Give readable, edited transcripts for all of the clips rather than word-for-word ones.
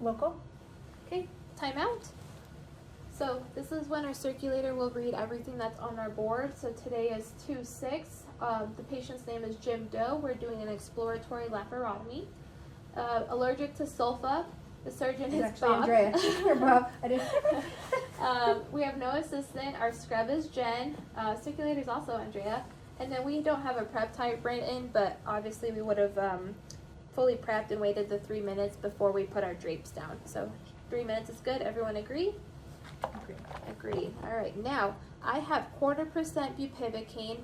Local. Okay, timeout. So this is when our circulator will read everything that's on our board. So today is 2/6. The patient's name is Jim Doe. We're doing an exploratory laparotomy. Allergic to sulfa. The surgeon is Actually, Bob. Andrea. Or Bob. I didn't. We have no assistant. Our scrub is Jen. Circulator is also Andrea. And then we don't have a prep type written, but obviously we would have fully prepped and waited the 3 minutes before we put our drapes down. So 3 minutes is good. Everyone agree? Agreed. All right. Now I have 1/4% bupivacaine,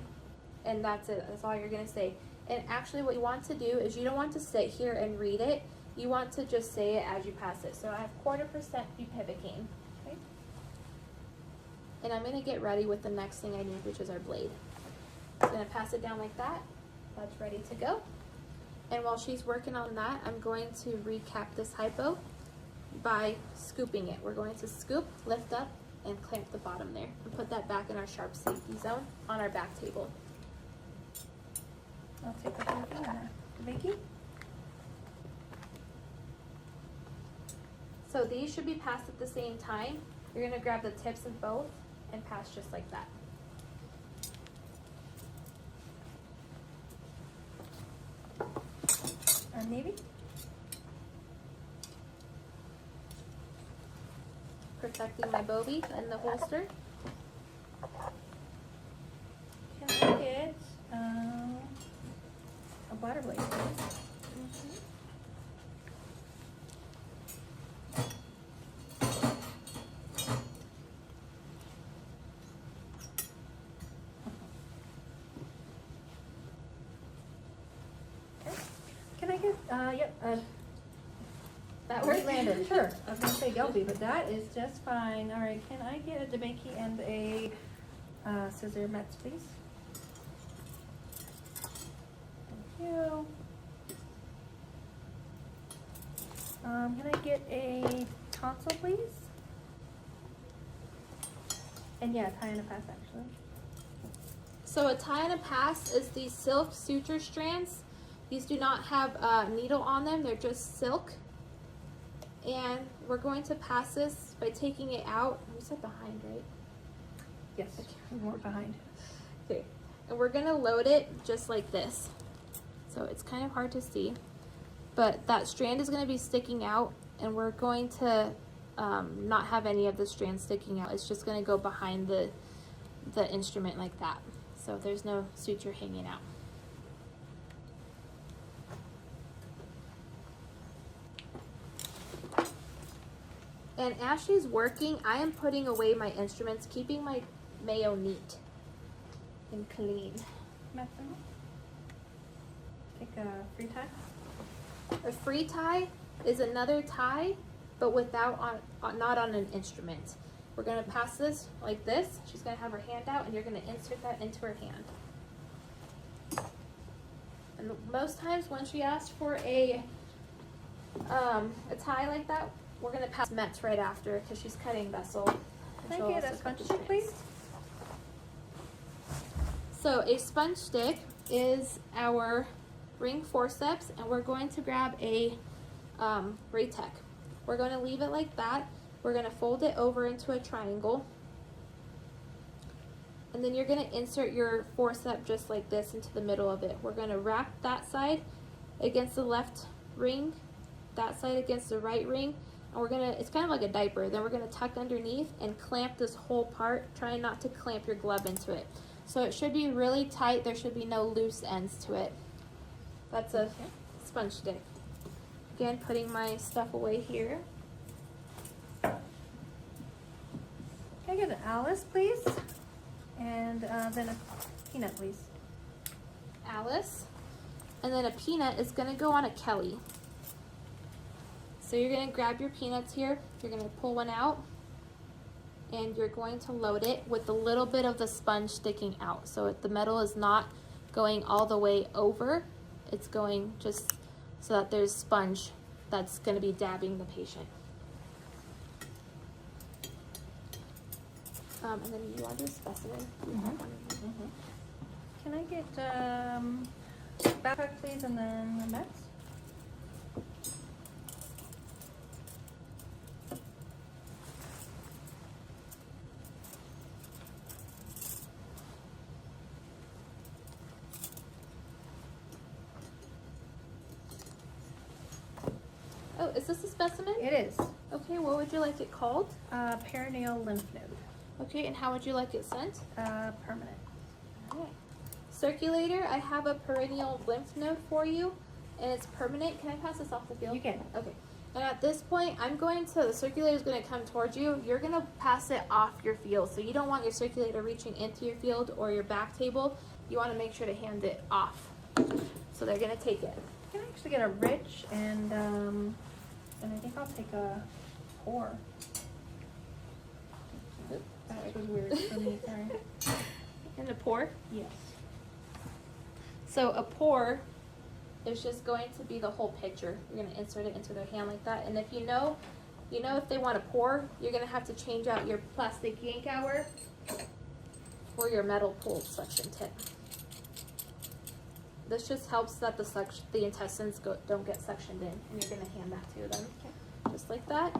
and that's it. That's all you're gonna say. And actually, what you want to do is you don't want to sit here and read it. You want to just say it as you pass it. So I have 1/4% bupivacaine. Okay. And I'm gonna get ready with the next thing I need, which is our blade. I'm gonna pass it down like that. That's ready to go. And while she's working on that, I'm going to recap this hypo by scooping it. We're going to scoop, lift up, and clamp the bottom there. And put that back in our sharp safety zone on our back table. I'll take a photo of that. Vicky? So these should be passed at the same time. You're gonna grab the tips of both and pass just like that. Navy? Protecting my Bobby in the holster. Can I get a butter blade, please? Can I get, That Where's works? Lander? Sure. I was gonna say Gelby, but that is just fine. All right, can I get a DeBakey and a scissor mets, please? Thank you. Can I get a tonsil, please? And yeah, tie and a pass, actually. So a tie and a pass is these silk suture strands. These do not have a needle on them, they're just silk. And we're going to pass this by taking it out. You said behind, right? Yes, more behind. Okay. And we're gonna load it just like this. So it's kind of hard to see, but that strand is gonna be sticking out, and we're going to not have any of the strands sticking out. It's just gonna go behind the instrument like that. So there's no suture hanging out. And as she's working, I am putting away my instruments, keeping my mayo neat and clean. Methanol. Take a free tie. A free tie is another tie, but without not on an instrument. We're gonna pass this like this. She's gonna have her hand out, and you're gonna insert that into her hand. And most times when she asks for a tie like that, we're gonna pass mets right after because she's cutting vessel. Can I get a sponge stick, please? So a sponge stick is our ring forceps, and we're going to grab a Raytech. We're going to leave it like that. We're going to fold it over into a triangle, and then you're going to insert your forceps just like this into the middle of it. We're going to wrap that side against the left ring, that side against the right ring, and we're gonna, it's kind of like a diaper, then we're gonna tuck underneath and clamp this whole part, trying not to clamp your glove into it. So it should be really tight, there should be no loose ends to it. That's a sponge stick. Again, putting my stuff away here. Can I get an Alice, please? And then a peanut, please. Alice. And then a peanut is gonna go on a Kelly. So you're gonna grab your peanuts here, you're gonna pull one out, and you're going to load it with a little bit of the sponge sticking out. So the metal is not going all the way over, it's going just so that there's sponge that's gonna be dabbing the patient. And then you want to do a specimen. Can I get backpack, please, and then the mets? Is this a specimen? It is. Okay, what would you like it called? Perineal lymph node. Okay, and how would you like it sent? Permanent. Okay. Circulator, I have a perennial lymph node for you, and it's permanent. Can I pass this off the field? You can. Okay. And at this point, the circulator is going to come towards you. You're going to pass it off your field. So you don't want your circulator reaching into your field or your back table. You want to make sure to hand it off. So they're going to take it. You can actually get a rich and I think I'll take a pour. That was weird for me, sorry. And a pour? Yes. So a pour is just going to be the whole picture. You're going to insert it into their hand like that. And if you know if they want to pour, you're going to have to change out your plastic yank hour for your metal pull suction tip. This just helps that the intestines don't get suctioned in, and you're going to hand that to them. Okay. Just like that.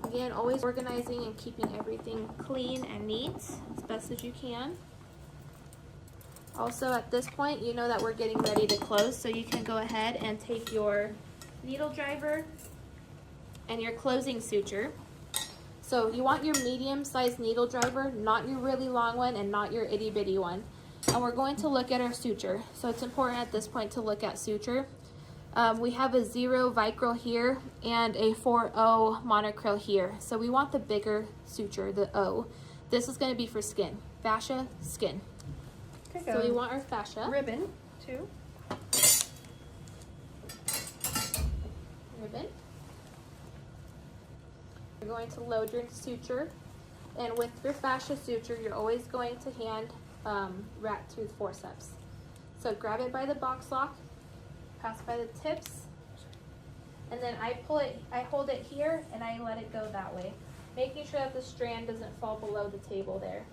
Again, always organizing and keeping everything clean and neat as best as you can. Also, at this point, you know that we're getting ready to close, so you can go ahead and take your needle driver and your closing suture. So you want your medium-sized needle driver, not your really long one and not your itty-bitty one. And we're going to look at our suture. So it's important at this point to look at suture. We have a 0 vicryl here and a 4O monocryl here. So we want the bigger suture, the O. This is going to be for skin. Fascia, skin. Okay, So we want our fascia. ribbon too. Ribbon. You're going to load your suture. And with your fascia suture, you're always going to hand rat tooth forceps. So grab it by the box lock, pass by the tips, and then I hold it here and I let it go that way, making sure that the strand doesn't fall below the table there.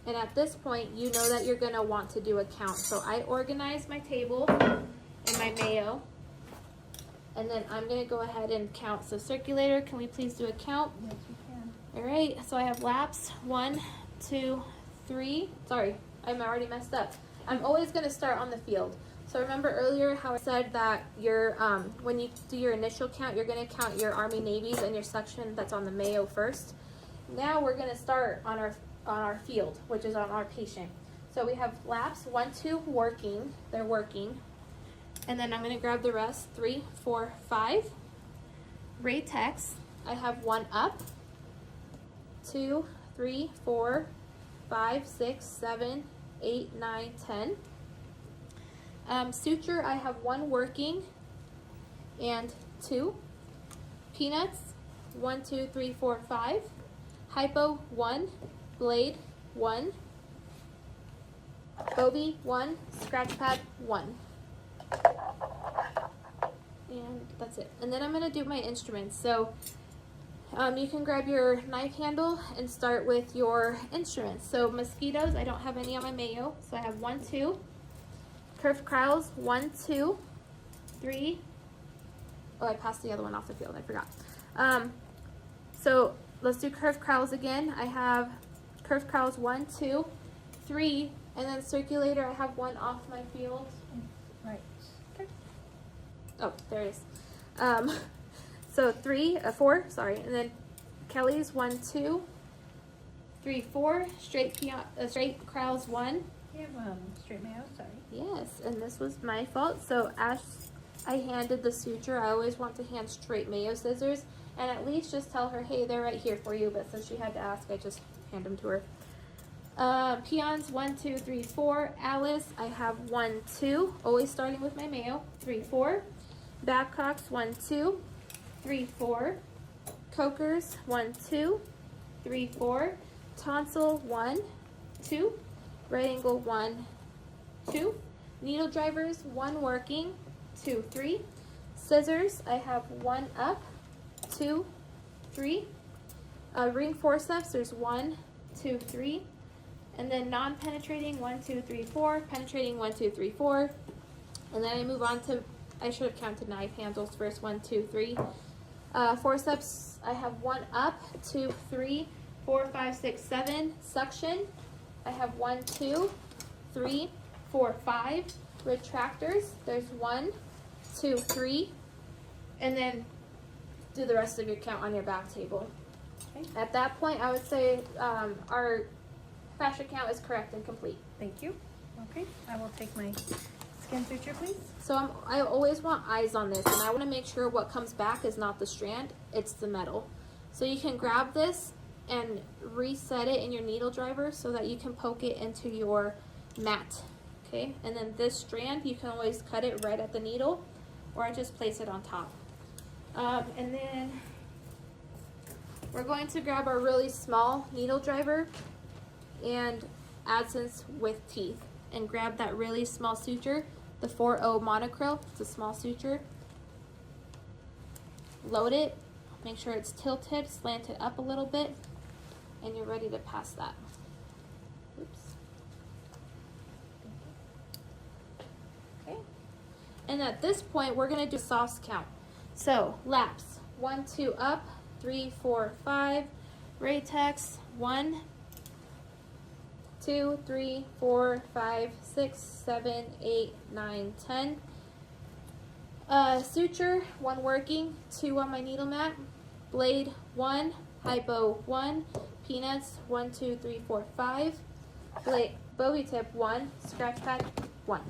And at this point, you know that you're going to want to do a count. So I organize my table and my mayo, and then I'm going to go ahead and count. So circulator, can we please do a count? Yes, you can. All right, so I have laps, 1, 2, 3. Sorry, I'm already messed up. I'm always going to start on the field. So remember earlier how I said that when you do your initial count, you're going to count your Army Navies and your section that's on the mayo first. Now we're going to start on our field, which is on our patient. So we have laps, 1, 2, working. They're working. And then I'm going to grab the rest, 3, 4, 5. Ratex, I have 1 up, 2, 3, 4, 5, 6, 7, 8, 9, 10. Suture, I have 1 working and 2. Peanuts, 1, 2, 3, 4, 5. Hypo, 1. Blade, 1. Bovie, 1. Scratch pad, 1. And that's it. And then I'm going to do my instruments. So you can grab your knife handle and start with your instruments. So mosquitoes, I don't have any on my mayo. So I have 1, 2. Curved crowels, 1, 2, 3. Oh, I passed the other one off the field. I forgot. So let's do curved crowels again. I have curved crowels 1, 2, 3. And then circulator, I have 1 off my field. Right. Okay. Oh, there it is. So 4, sorry, and then Kelly's 1, 2, 3, 4. Straight crowels 1. You have straight mayo, sorry. Yes, and this was my fault. So as I handed the suture, I always want to hand straight mayo scissors, and at least just tell her, hey, they're right here for you. But since she had to ask, I just hand them to her. Peons 1, 2, 3, 4. Alice, I have 1, 2. Always starting with my mayo. 3, 4. Babcocks 1, 2, 3, 4. Cokers 1, 2, 3, 4. Tonsil 1, 2. Right angle 1, 2. Needle drivers 1 working, 2, 3. Scissors, I have 1 up, 2, 3. Ring forceps, there's 1, 2, 3. And then non-penetrating 1, 2, 3, 4. Penetrating 1, 2, 3, 4. And then I move on to, I should have counted knife handles first, 1, 2, 3. Forceps, I have 1 up, 2, 3, 4, 5, 6, 7. Suction, I have 1, 2, 3, 4, 5. retractors. There's 1, 2, 3, and then do the rest of your count on your back table. Okay. At that point, I would say our fascia count is correct and complete. Thank you. Okay, I will take my skin suture, please. So I always want eyes on this, and I want to make sure what comes back is not the strand, it's the metal. So you can grab this and reset it in your needle driver so that you can poke it into your mat. Okay, and then this strand, you can always cut it right at the needle, or just place it on top. And then we're going to grab our really small needle driver and AdSense with teeth, and grab that really small suture, the 4O monocryl. It's a small suture. Load it, make sure it's tilted, slant it up a little bit, and you're ready to pass that. Oops. Okay. And at this point, we're gonna do soft count. So laps, 1, 2 up, 3, 4, 5. Ratex, 1, 2, 3, 4, 5, 6, 7, 8, 9, 10. Suture, 1 working, 2 on my needle mat. Blade, 1, hypo, 1, peanuts, 1, 2, 3, 4, 5. Blade, Bowie tip, 1, scratch pad, 1.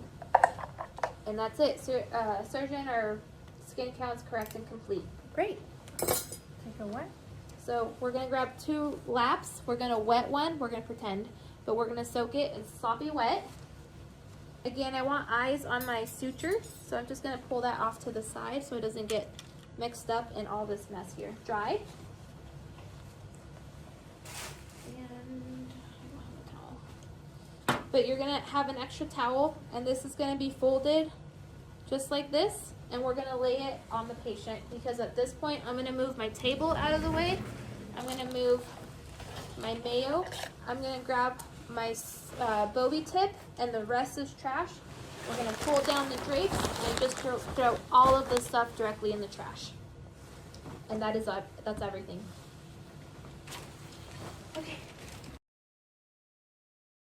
And that's it. Surgeon or skin counts correct and complete. Great. Take a what? So we're gonna grab 2 laps. We're gonna wet one. We're gonna pretend, but we're gonna soak it in sloppy wet. Again, I want eyes on my suture, so I'm just gonna pull that off to the side so it doesn't get mixed up in all this mess here. Dry. And I don't have a towel. But you're gonna have an extra towel, and this is gonna be folded just like this, and we're gonna lay it on the patient, because at this point I'm gonna move my table out of the way. I'm gonna move my mayo. I'm gonna grab my Bowie tip, and the rest is trash. We're gonna pull down the drapes and just throw all of this stuff directly in the trash. And that's everything. Okay.